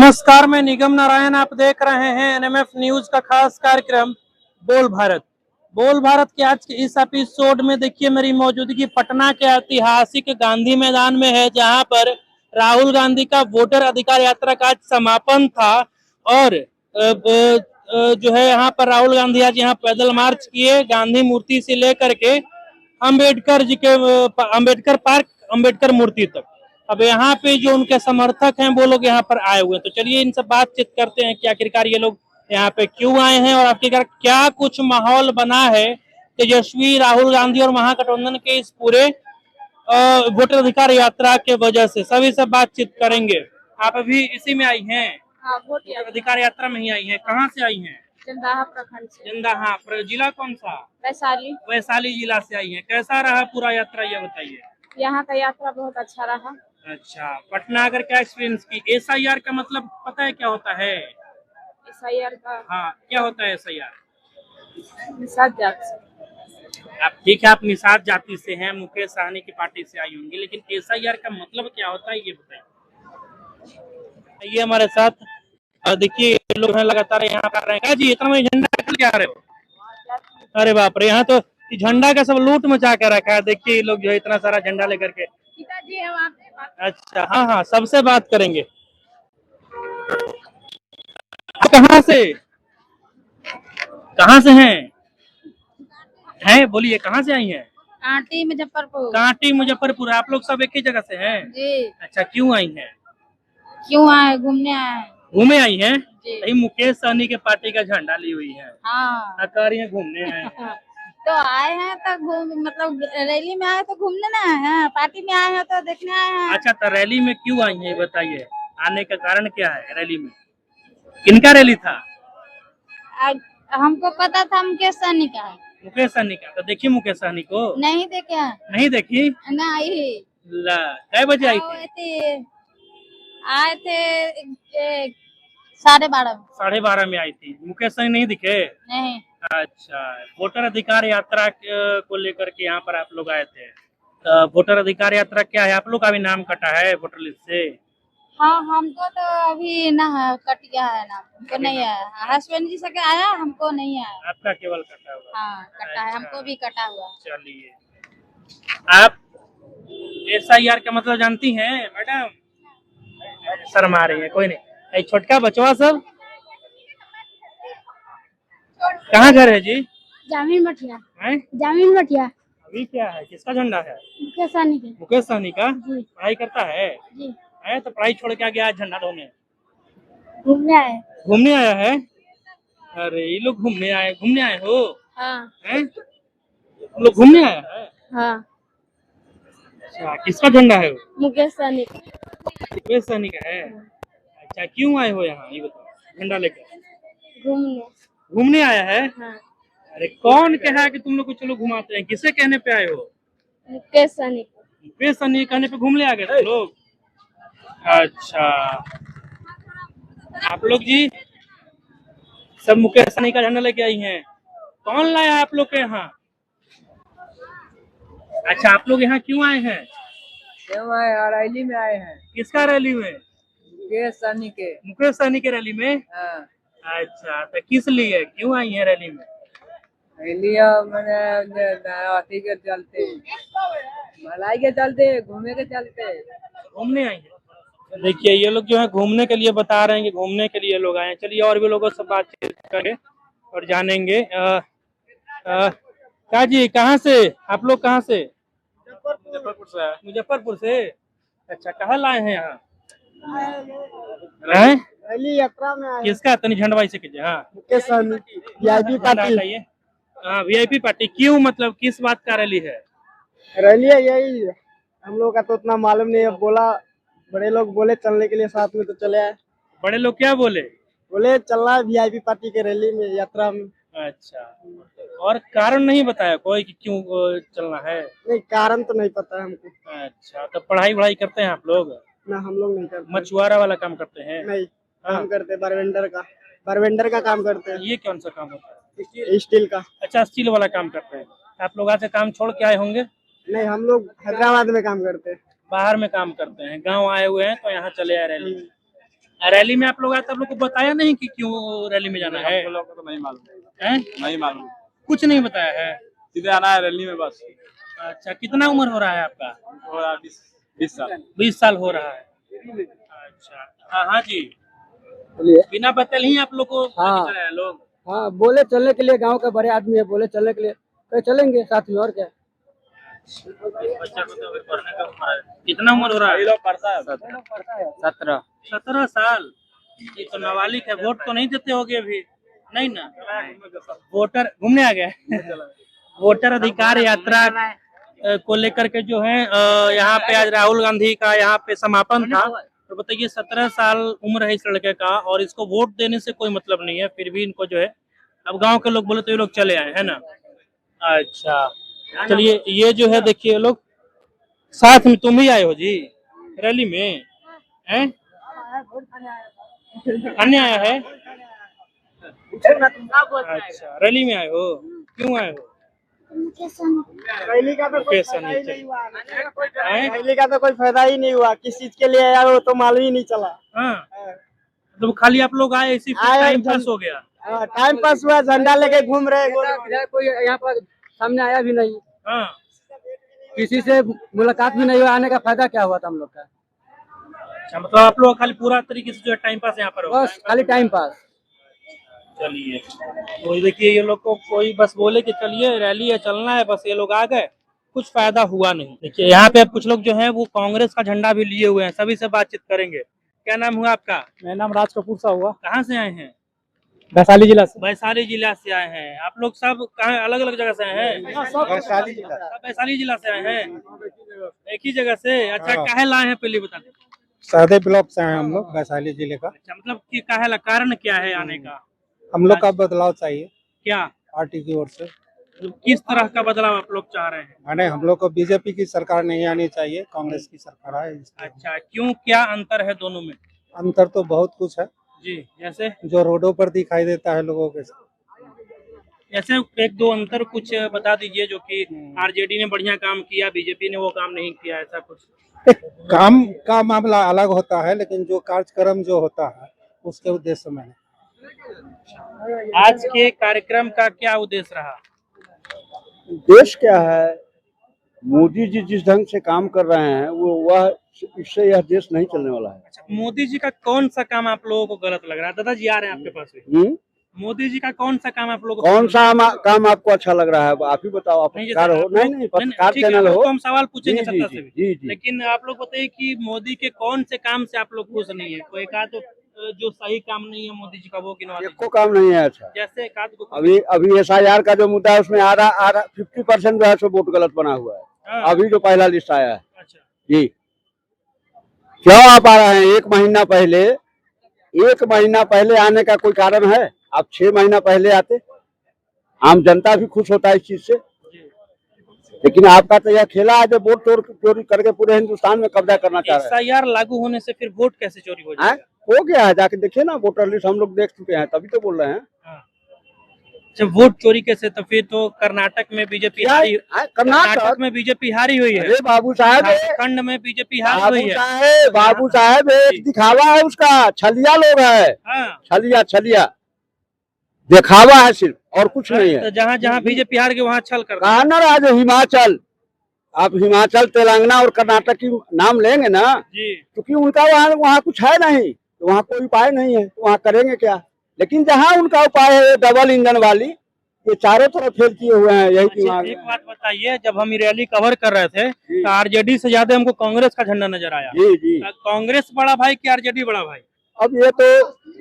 नमस्कार, मैं निगम नारायण। आप देख रहे हैं एनएमएफ न्यूज का खास कार्यक्रम बोल भारत। बोल भारत के आज के इस एपिसोड में देखिए मेरी मौजूदगी पटना के ऐतिहासिक गांधी मैदान में है, जहां पर राहुल गांधी का वोटर अधिकार यात्रा का आज समापन था। और जो है यहाँ पर राहुल गांधी आज यहाँ पैदल मार्च किए गांधी मूर्ति से लेकर के अम्बेडकर जी के अम्बेडकर पार्क, अम्बेडकर मूर्ति तक। अब यहाँ पे जो उनके समर्थक हैं वो लोग यहाँ पर आए हुए हैं, तो चलिए इनसे बातचीत करते हैं कि आखिरकार ये लोग यहाँ पे क्यों आए हैं और आखिरकार क्या कुछ माहौल बना है तेजस्वी, राहुल गांधी और महागठबंधन के इस पूरे वोटर अधिकार यात्रा के वजह से। सभी से बातचीत करेंगे। आप अभी इसी में आई हैं? हाँ, वोटर अधिकार यात्रा में ही आई हैं। कहाँ से आई हैं? जंदाहा प्रखंड से। जंदाहा जिला कौन सा? वैशाली। वैशाली जिला से आई हैं। कैसा रहा पूरा यात्रा, ये बताइए। यहाँ का यात्रा बहुत अच्छा रहा। अच्छा, पटना आकर क्या एक्सपीरियंस की? एसआईआर का मतलब पता है क्या होता है? एसआईआर का? हाँ, क्या होता है एसआईआर? निषाद जाति। आप ठीक है, आप निषाद जाति से हैं, मुकेश सहनी की पार्टी से आई होंगी, लेकिन एसआईआर का मतलब क्या होता है ये बताइए। ये हमारे साथ देखिए लोग हैं लगातार यहाँ कर रहे हैं। जी इतना में झंडा लेके आ रहे हो? अरे बाप रे, यहाँ तो झंडा का सब लूट मचा के रखा है। देखिए ये लोग जो है इतना सारा झंडा लेकर के। पिताजी है वहाँ पे। अच्छा, हाँ हाँ, सबसे बात करेंगे। कहाँ से हैं? बोलिए, कहाँ से आई हैं? कांटी मुजफ्फरपुर। कांटी मुजफ्फरपुर। आप लोग सब एक ही जगह से हैं? जी। अच्छा, क्यों आई हैं? क्यों आए? घूमने आए। घूमे आई हैं? जी। मुकेश सहनी के पार्टी का झंडा ली हुई है। हाँ। कह रही हैं घूमने आए हैं। तो आए हैं तो मतलब रैली में आए तो घूमने ना आए हैं, पार्टी में आए हैं तो देखने आए हैं। अच्छा, तो रैली में क्यों आई हैं बताइए, आने का कारण क्या है? रैली में किनका रैली था? हमको पता था मुकेश सहनी का है। मुकेश सहनी का? तो देखिए मुकेश सहनी को। नहीं देखे? नहीं देखी? नहीं। कै बजे आई थी? आए थे 12:30। 12:30 में आई थी। मुकेश सहनी नहीं दिखे? नहीं। अच्छा, वोटर अधिकार यात्रा को लेकर के यहाँ पर आप लोग आए थे। तो वोटर अधिकार यात्रा क्या है? आप लोग का भी नाम कटा है वोटर लिस्ट से? हाँ, हमको तो अभी ना कट गया है नाम, हमको नहीं आया। हस्बैंड जी से आया, हमको नहीं आया। आपका केवल कटा हुआ? हाँ, कटा है। हमको भी कटा हुआ। चलिए, आप एसआईआर का मतलब जानती हैं मैडम? शर्मा रही है। कोई नहीं, छोटका बचवा सब कहाँ घर है जी? जामीन मठिया। हैं? जामीन मठिया। अभी क्या है, किसका झंडा है? मुकेश सहनी के। मुकेश सहनी का? जी। पढ़ाई करता है? जी। है तो पढ़ाई छोड़ के आ गया झंडा ढोने? घूमने आए। घूमने आया है? अरे ये लोग घूमने आए हो? हाँ। हैं? तुम लोग घूमने आया है? हाँ। अच्छा, किसका झंडा है वो? मुकेश सहनी का। मुकेश सहनी का है? अच्छा, क्यों आए हो यहाँ ये बताओ झंडा लेकर? घूमने आया है? हाँ। अरे कौन कहा कि तुम लोग को चलो घुमाते हैं? किसे कहने पे आए हो? मुकेश सहनी। मुकेश सहनी कहने पे घूमने आ गए तुम लोग? अच्छा, आप लोग जी सब मुकेश सहनी का झंडा लेके आई हैं। कौन लाया आप लोग के यहाँ? अच्छा, आप लोग यहाँ क्यों आए हैं? क्यों आए? रैली में आए हैं। किसका रैली में? मुकेश सहनी के। मुकेश सहनी के रैली में? हाँ। अच्छा, तो किस लिए क्यों आई है रैली में? रैली मैंने अथी के चलते, भलाई के चलते, घूमे के चलते। घूमने आई है? देखिए ये लोग जो है घूमने के लिए बता रहे हैं कि घूमने के लिए लोग आए हैं। चलिए और भी लोगों से बातचीत करेंगे और जानेंगे। क्या जी, कहाँ से आप लोग? कहाँ से? मुजफ्फरपुर से। मुजफ्फरपुर से? अच्छा, कहाँ लाए हैं यहाँ? रैली यात्रा में आए। किसका? तनी झंडवाई से कीजिए। हाँ, मुकेश सहनी वीआईपी पार्टी। हाँ, वीआईपी पार्टी। क्यों, मतलब किस बात का रैली है? रैली है यही, हम लोग का तो उतना मालूम नहीं है। बोला, बड़े लोग बोले चलने के लिए, साथ में तो चले आए। बड़े लोग क्या बोले? बोले चलना है वीआईपी पार्टी के रैली में, यात्रा में। अच्छा, और कारण नहीं बताया कोई कि क्यों चलना है? नहीं, कारण तो नहीं पता है हमको। अच्छा, तो पढ़ाई वढ़ाई करते हैं आप लोग? ना, हम लोग नहीं करते। मछुआरा वाला काम करते हैं? नहीं, हाँ। काम करते बारवेंडर का काम करते हैं। ये कौन सा काम होता है? स्टील का। अच्छा, स्टील वाला काम करते हैं। आप लोग आज से काम छोड़ के आए होंगे? नहीं, हम लोग हैदराबाद में काम करते हैं। बाहर में काम करते हैं, गांव आए हुए हैं तो यहाँ चले आ रहे हैं। रैली में आप लोग आए तो आप लोग को बताया नहीं कि क्यों रैली में जाना है? हम लोग को तो नहीं मालूम हैं? नहीं मालूम कुछ नहीं बताया है। सीधे आना है रैली में बस। अच्छा, कितना उम्र हो रहा है आपका? और 20 साल 20 साल हो रहा है। अच्छा, हाँ जी, बोलिए। बिना बतल ही आप लोग को हाँ। लेके चले आए लोग। हाँ, बोले चलने के लिए, गांव का बड़े आदमी है, बोले चलने के लिए, कहे चलेंगे साथ में, और क्या। बच्चा को तो अभी पढ़ने का उम्र है। कितना उम्र हो रहा है? पढ़ता है 17। 17 साल। ये तो नाबालिग है। वोट तो नहीं देते होगे अभी? नहीं ना। वोटर घूमने आ गए। वोटर अधिकार यात्रा को लेकर के जो है यहाँ पे आज राहुल गांधी का यहाँ पे समापन था। तो बताइए, 17 साल उम्र है इस लड़के का और इसको वोट देने से कोई मतलब नहीं है, फिर भी इनको जो है अब गांव के लोग बोले तो ये लोग चले आए है ना। अच्छा, चलिए, ये जो है देखिए, लोग साथ में तुम ही आए हो जी रैली में? हैं? खाने आया है? अच्छा, रैली में आए हो, क्यों आए हो? रैली का तो कोई लोकेशन फायदा ही नीचे। नहीं हुआ। हैं? रैली का तो कोई फायदा ही नहीं हुआ, किस चीज के लिए यार वो तो मालूम ही नहीं चला। हाँ, तो खाली आप लोग आए इसी आए टाइम और पास हो गया। टाइम पास हुआ, झंडा लेके घूम रहे गोल गोल। इधर कोई यहाँ पर सामने आया भी नहीं, हाँ, किसी से मुलाकात भी नहीं हुआ, आने का फायदा क्या हुआ था हम लोग का। अच्छा, मतलब आप लोग खाली पूरा तरीके से जो है टाइम पास यहाँ पर हो। बस खाली टाइम पास। चलिए, तो ये देखिए, ये लोग को कोई बस बोले कि चलिए रैली है, चलना है, बस ये लोग आ गए, कुछ फायदा हुआ नहीं। देखिए यहाँ पे कुछ लोग जो है वो कांग्रेस का झंडा भी लिए हुए हैं, सभी से बातचीत करेंगे। क्या नाम हुआ आपका? मेरा नाम राज कपूर सा हुआ, कहाँ से आए हैं? वैशाली जिला से। वैशाली जिला से आए हैं। आप लोग सब कहाँ, अलग अलग जगह से आए हैं? वैशाली जिला। सब वैशाली जिला से आए हैं, एक ही जगह से। अच्छा, काहे लाए हैं पहले बता दें। सहदेव ब्लॉक से हैं हम लोग, वैशाली जिले का। अच्छा, मतलब कि काहे ला, कारण क्या है आने का? हम लोग का बदलाव चाहिए क्या, पार्टी की ओर से। किस तरह का बदलाव आप लोग चाह रहे हैं? माने हम लोग को बीजेपी की सरकार नहीं आनी चाहिए, कांग्रेस की सरकार आए। अच्छा, क्यों, क्या अंतर है दोनों में? अंतर तो बहुत कुछ है जी, जैसे जो रोडों पर दिखाई देता है लोगों के। ऐसे एक दो अंतर कुछ बता दीजिए, जो कि आरजेडी ने बढ़िया काम किया, बीजेपी ने वो काम नहीं किया, ऐसा कुछ। काम का मामला अलग होता है, लेकिन जो कार्यक्रम जो होता है उसके उद्देश्य में है। आज के कार्यक्रम का क्या उद्देश्य रहा? देश क्या है, मोदी जी जिस ढंग से काम कर रहे हैं वह इससे यह देश नहीं चलने वाला है। अच्छा, मोदी जी का कौन सा काम आप लोगों को गलत लग रहा है? दादाजी आ रहे हैं आपके पास में। मोदी जी का कौन सा काम आप लोगों को, कौन सा काम आपको अच्छा लग रहा है, आप ही बताओ। आप पत्रकार हो? नहीं, पत्रकार ठीक है, चैनल हो। तो हम सवाल पूछेंगे जी, सत्ता जी, से भी। जी, जी। लेकिन आप लोग बताइए कि मोदी के कौन से काम से आप लोग खुश नहीं है? कोई एक आध जो सही काम नहीं है मोदी जी का, वो गिनवा दीजिए। एको काम नहीं है अच्छा। जैसे एक आध को। अभी SIR का जो मुद्दा है उसमें आधा 50% जो है सो वोट गलत बना हुआ है। हाँ। अभी जो पहला लिस्ट आया है। अच्छा, जी, क्यों आप आ रहे हैं? एक महीना पहले आने का कोई कारण है? आप 6 महीना पहले आते, आम जनता भी खुश होता है इस चीज से। लेकिन आपका तो यह खेला है जो वोट चोरी करके पूरे हिंदुस्तान में कब्जा करना चाह रहे हैं। SIR लागू होने से फिर वोट कैसे चोरी हो जाएगा? हो गया है, जाके देखिए ना, वोटर लिस्ट हम लोग देख चुके हैं, तभी तो बोल रहे हैं। जब वोट चोरी कैसे, तो फिर तो कर्नाटक में बीजेपी हारी, कर्नाटक में बीजेपी हारी हुई है। अरे बाबू साहब, झारखंड में बीजेपी हारी हुई है। बाबू साहब एक दिखावा है उसका, छलिया लोग है। हाँ, छलिया दिखावा है सिर्फ, और कुछ नहीं है। तो जहाँ जहाँ बीजेपी हार गई वहाँ छल कर कहा ना आज हिमाचल, आप हिमाचल, तेलंगाना और कर्नाटक की नाम लेंगे ना जी, क्योंकि उनका वहाँ कुछ है नहीं, तो वहाँ कोई उपाय नहीं है, तो वहाँ करेंगे क्या। लेकिन जहाँ उनका उपाय है डबल इंजन वाली, ये चारों तरफ फेल किए हुए हैं, यही दिमाग एक बात बताइए, जब हम ये रैली कवर कर रहे थे तो आरजेडी से ज्यादा हमको कांग्रेस का झंडा नजर आया। जी जी। कांग्रेस बड़ा भाई कि आरजेडी बड़ा भाई? अब ये तो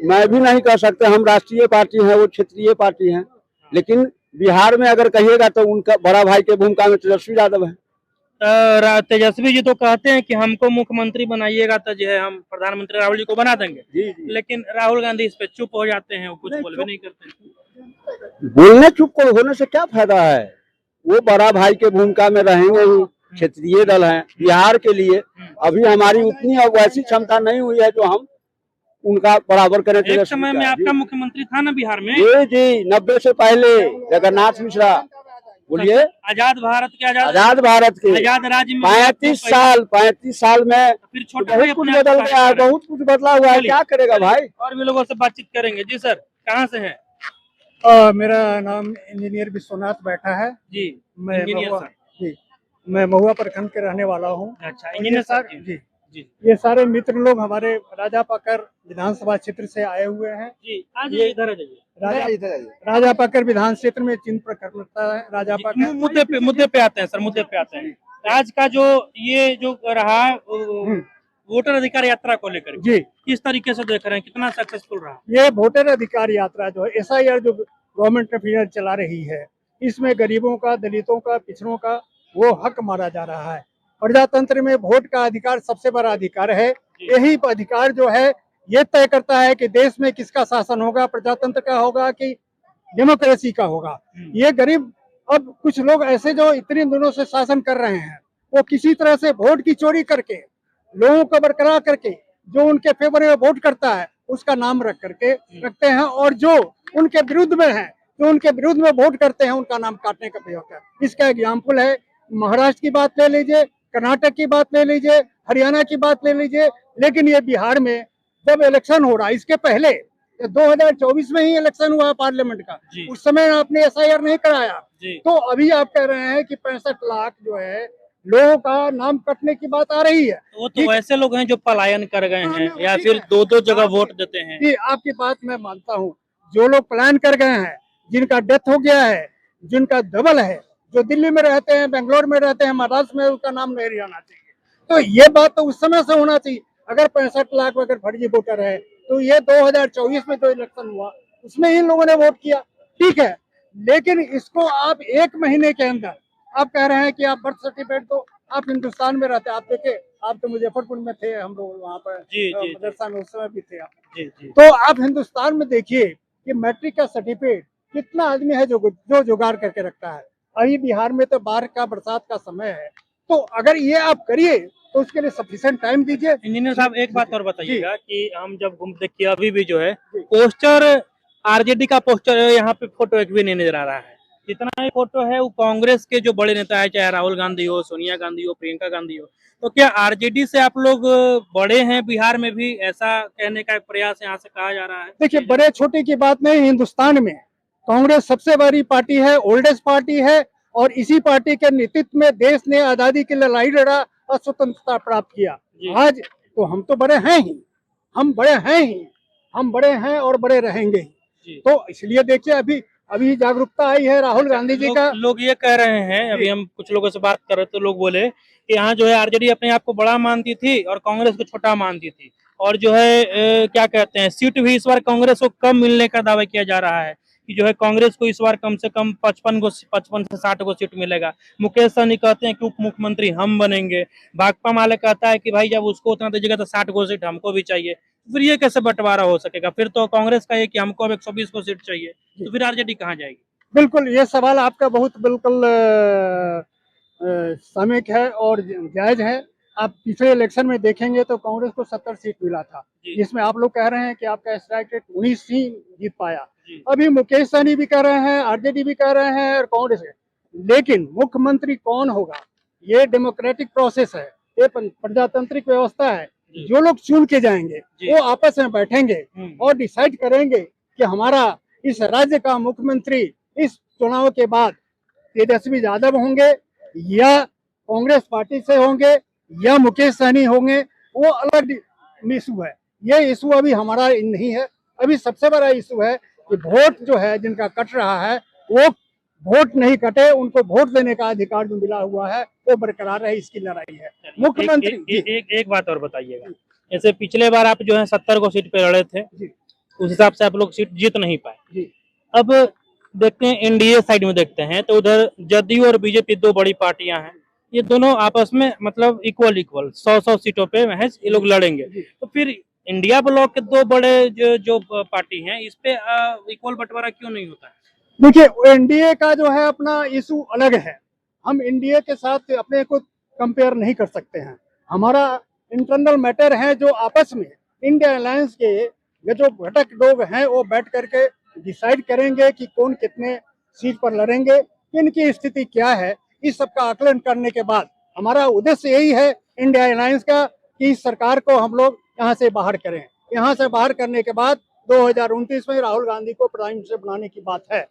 मैं भी नहीं कह सकते, हम राष्ट्रीय पार्टी हैं, वो क्षेत्रीय पार्टी हैं। लेकिन बिहार में अगर कहिएगा तो उनका बड़ा भाई के भूमिका में तेजस्वी यादव है। तेजस्वी जी तो कहते हैं कि हमको मुख्यमंत्री बनाइएगा तो जो है हम प्रधानमंत्री राहुल जी को बना देंगे। जी जी। लेकिन राहुल गांधी इस पे चुप हो जाते हैं, वो कुछ बोल भी नहीं करते। बोलने चुप को होने से क्या फायदा है, वो बड़ा भाई के भूमिका में रहेंगे ही। क्षेत्रीय दल है बिहार के लिए, अभी हमारी उतनी और वैसी क्षमता नहीं हुई है जो हम उनका बराबर करें। एक समय में आपका मुख्यमंत्री था ना बिहार में? जी जी, 90 से पहले जगन्नाथ मिश्रा। बोलिए। आजाद भारत के आजाद भारत के आजाद राज्य में 35 साल में फिर छोटा भाई बहुत कुछ अपने आप बदल को गया है, कहा बहुत कुछ बदला हुआ है। चलिए, क्या करेगा भाई। और भी लोगों से बातचीत करेंगे। जी सर, कहाँ से हैं? मेरा नाम इंजीनियर विश्वनाथ बैठा है। जी मैं इंजीनियर महुआ, साहब। जी, मैं महुआ प्रखंड के रहने वाला हूँ। अच्छा, इंजीनियर साहब जी। जी, जी ये सारे मित्र लोग हमारे राजा पाकर विधानसभा क्षेत्र से आए हुए हैं। जी, आ जाइए, इधर आ जाइए। राजा पाकर विधान क्षेत्र में चिन्ह प्रखंडता है राजा जी, पाकर। मुद्दे पे आते हैं सर, मुद्दे पे आते हैं। आज का जो ये जो रहा वोटर अधिकार यात्रा को लेकर के, जी, किस तरीके से देख रहे हैं, कितना सक्सेसफुल रहा? ये वोटर अधिकार यात्रा जो है SIR जो गवर्नमेंट ऑफ इंडिया चला रही है, इसमें गरीबों का, दलितों का, पिछड़ों का वो हक मारा जा रहा है। प्रजातंत्र में वोट का अधिकार सबसे बड़ा अधिकार है। यही अधिकार जो है ये तय करता है कि देश में किसका शासन होगा, प्रजातंत्र का होगा कि डेमोक्रेसी का होगा। ये गरीब, अब कुछ लोग ऐसे जो इतने दिनों से शासन कर रहे हैं, वो किसी तरह से वोट की चोरी करके, लोगों को बरकरार करके, जो उनके फेवर में वोट करता है उसका नाम रखते हैं, और जो उनके विरुद्ध में है, जो उनके विरुद्ध में वोट करते हैं, उनका नाम काटने का प्रयोग है। इसका एग्जाम्पल है, महाराष्ट्र की बात ले लीजिए, कर्नाटक की बात ले लीजिए, हरियाणा की बात ले लीजिए, लेकिन ये बिहार में जब इलेक्शन हो रहा है, इसके पहले 2024 में ही इलेक्शन हुआ पार्लियामेंट का, उस समय आपने SIR नहीं कराया, तो अभी आप कह रहे हैं कि 65 लाख जो है लोगों का नाम कटने की बात आ रही है। वो तो वैसे लोग हैं जो पलायन कर गए हैं या फिर दो जगह वोट देते हैं। जी, आपकी बात मैं मानता हूँ। जो लोग पलायन कर गए हैं, जिनका डेथ हो गया है, जिनका डबल है, जो दिल्ली में रहते हैं, बेंगलोर में रहते हैं, महाराष्ट्र में, उसका नाम नहीं रहना चाहिए। तो ये बात तो उस समय से होना चाहिए। अगर 65 लाख अगर फर्जी वोटर है, तो ये 2024 में जो इलेक्शन हुआ उसमें इन लोगों ने वोट किया, ठीक है, लेकिन इसको आप 1 महीने के अंदर आप कह रहे हैं कि आप बर्थ सर्टिफिकेट, तो आप हिंदुस्तान में रहते हैं, आप देखे, आप तो मुजफ्फरपुर में थे, हम लोग वहाँ पर मदरसा में उस समय भी थे आप। तो आप हिंदुस्तान में देखिए कि मैट्रिक का सर्टिफिकेट कितना आदमी है जो जुगाड़ करके रखता है। अभी बिहार में तो बाढ़ का, बरसात का समय है, तो अगर ये आप करिए तो उसके लिए सफिशिएंट टाइम दीजिए। इंजीनियर साहब, एक बात और बताइएगा कि हम जब देखिए अभी भी जो है पोस्टर RJD का पोस्टर यहाँ पे फोटो एक भी नहीं नजर आ रहा है। जितना ही फोटो है वो कांग्रेस के जो बड़े नेता है, चाहे राहुल गांधी हो, सोनिया गांधी हो, प्रियंका गांधी हो। तो क्या RJD से आप लोग बड़े हैं बिहार में भी, ऐसा कहने का प्रयास यहाँ से कहा जा रहा है? देखिए, बड़े छोटे की बात नहीं, हिंदुस्तान में कांग्रेस सबसे बड़ी पार्टी है, ओल्डेस्ट पार्टी है, और इसी पार्टी के नेतृत्व में देश ने आजादी की लड़ाई लड़ा और स्वतंत्रता प्राप्त किया। आज तो हम तो बड़े हैं ही, हम बड़े हैं ही, हम बड़े हैं और बड़े रहेंगे। तो इसलिए देखिए, अभी जागरूकता आई है राहुल गांधी जी का। लोग ये कह रहे हैं, अभी हम कुछ लोगों से बात कर रहे थे, लोग बोले कि यहाँ जो है RJD अपने आप को बड़ा मानती थी और कांग्रेस को छोटा मानती थी, और जो है क्या कहते हैं, सीट भी इस बार कांग्रेस को कम मिलने का दावा किया जा रहा है कि जो है कांग्रेस को इस बार कम से कम 55 से 60 को सीट मिलेगा। मुकेश सहनी कहते हैं कि उप मुख्यमंत्री हम बनेंगे। भाकपा माले कहता है कि भाई जब उसको उतना दीजिएगा तो 60 को सीट हमको भी चाहिए। फिर ये कैसे बंटवारा हो सकेगा? फिर तो कांग्रेस का है कि हमको अब 120 को सीट चाहिए, तो फिर RJD कहाँ जाएगी? बिल्कुल, ये सवाल आपका बहुत बिल्कुल सामयिक है और जायज है। आप पिछले इलेक्शन में देखेंगे तो कांग्रेस को 70 सीट मिला था, जिसमें आप लोग कह रहे हैं कि आपका स्ट्राइक रेट 19 ही जीत पाया। अभी मुकेश सहनी भी कह रहे हैं, RJD भी कह रहे हैं और कांग्रेस है, लेकिन मुख्यमंत्री कौन होगा ये डेमोक्रेटिक प्रोसेस है, ये प्रजातांत्रिक व्यवस्था है। जो लोग चुन के जाएंगे वो आपस में बैठेंगे और डिसाइड करेंगे कि हमारा इस राज्य का मुख्यमंत्री इस चुनाव के बाद तेजस्वी यादव होंगे या कांग्रेस पार्टी से होंगे या मुकेश सहनी होंगे। वो अलग इशू है, ये इशू अभी हमारा नहीं है। अभी सबसे बड़ा इशू है कि वोट जो है जिनका कट रहा है वो वोट नहीं कटे, उनको वोट देने का अधिकार जो मिला हुआ है वो बरकरार रहे, इसकी लड़ाई है। मुख्यमंत्री एक बात और बताइएगा, जैसे पिछले बार आप जो है 70 को सीट पे लड़े थे, उस हिसाब से आप लोग सीट जीत नहीं पाए। अब देखते हैं NDA साइड में देखते हैं तो उधर जदयू और BJP दो बड़ी पार्टियां हैं, ये दोनों आपस में मतलब इक्वल 100-100 सीटों पे महज ये लोग लड़ेंगे। तो फिर इंडिया ब्लॉक के दो बड़े जो पार्टी हैं इस पे इक्वल बंटवारा क्यों नहीं होता है? देखिए, NDA का जो है अपना इशू अलग है, हम NDA के साथ अपने को कंपेयर नहीं कर सकते हैं। हमारा इंटरनल मैटर है जो आपस में इंडिया अलायंस के जो घटक लोग हैं वो बैठ करके डिसाइड करेंगे कि कौन कितने सीट पर लड़ेंगे। इनकी स्थिति क्या है, इस सब का आकलन करने के बाद हमारा उद्देश्य यही है इंडिया अलायंस का कि इस सरकार को हम लोग यहाँ से बाहर करें। यहाँ से बाहर करने के बाद 2029 में राहुल गांधी को प्रधानमंत्री बनाने की बात है।